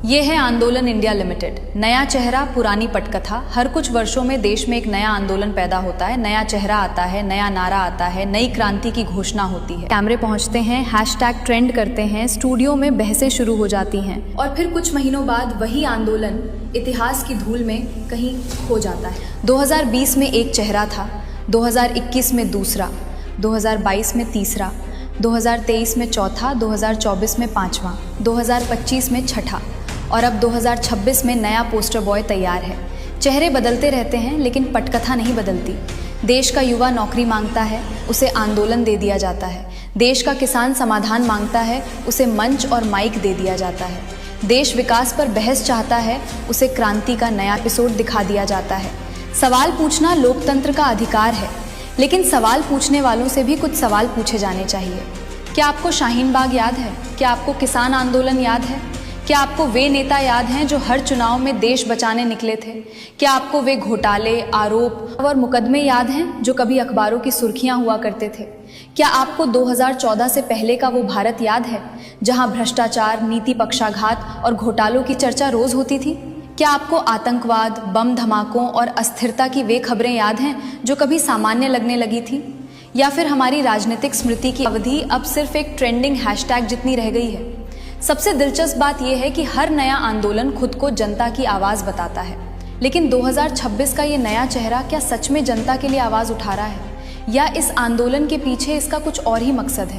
ये है आंदोलन इंडिया लिमिटेड। नया चेहरा, पुरानी पटकथा। हर कुछ वर्षों में देश में एक नया आंदोलन पैदा होता है, नया चेहरा आता है, नया नारा आता है, नई क्रांति की घोषणा होती है। कैमरे पहुंचते हैं, हैशटैग ट्रेंड करते हैं, स्टूडियो में बहसें शुरू हो जाती हैं और फिर कुछ महीनों बाद वही आंदोलन इतिहास की धूल में कहीं खो जाता है। 2020 में एक चेहरा था, 2021 में दूसरा, 2022 में तीसरा, 2023 में चौथा, 2024 में पांचवा, 2025 में छठा और अब 2026 में नया पोस्टर बॉय तैयार है। चेहरे बदलते रहते हैं लेकिन पटकथा नहीं बदलती। देश का युवा नौकरी मांगता है, उसे आंदोलन दे दिया जाता है। देश का किसान समाधान मांगता है, उसे मंच और माइक दे दिया जाता है। देश विकास पर बहस चाहता है, उसे क्रांति का नया एपिसोड दिखा दिया जाता है। सवाल पूछना लोकतंत्र का अधिकार है, लेकिन सवाल पूछने वालों से भी कुछ सवाल पूछे जाने चाहिए। क्या आपको शाहीन बाग याद है? क्या आपको किसान आंदोलन याद है? क्या आपको वे नेता याद हैं जो हर चुनाव में देश बचाने निकले थे? क्या आपको वे घोटाले, आरोप और मुकदमे याद हैं जो कभी अखबारों की सुर्खियां हुआ करते थे? क्या आपको 2014 से पहले का वो भारत याद है जहां भ्रष्टाचार, नीति पक्षाघात और घोटालों की चर्चा रोज होती थी? क्या आपको आतंकवाद, बम धमाकों और अस्थिरता की वे खबरें याद हैं जो कभी सामान्य लगने लगी थी? या फिर हमारी राजनीतिक स्मृति की अवधि अब सिर्फ एक ट्रेंडिंग हैशटैग जितनी रह गई है? सबसे दिलचस्प बात यह है कि हर नया आंदोलन खुद को जनता की आवाज बताता है, लेकिन 2026 का ये नया चेहरा क्या सच में जनता के लिए आवाज उठा रहा है, या इस आंदोलन के पीछे इसका कुछ और ही मकसद है?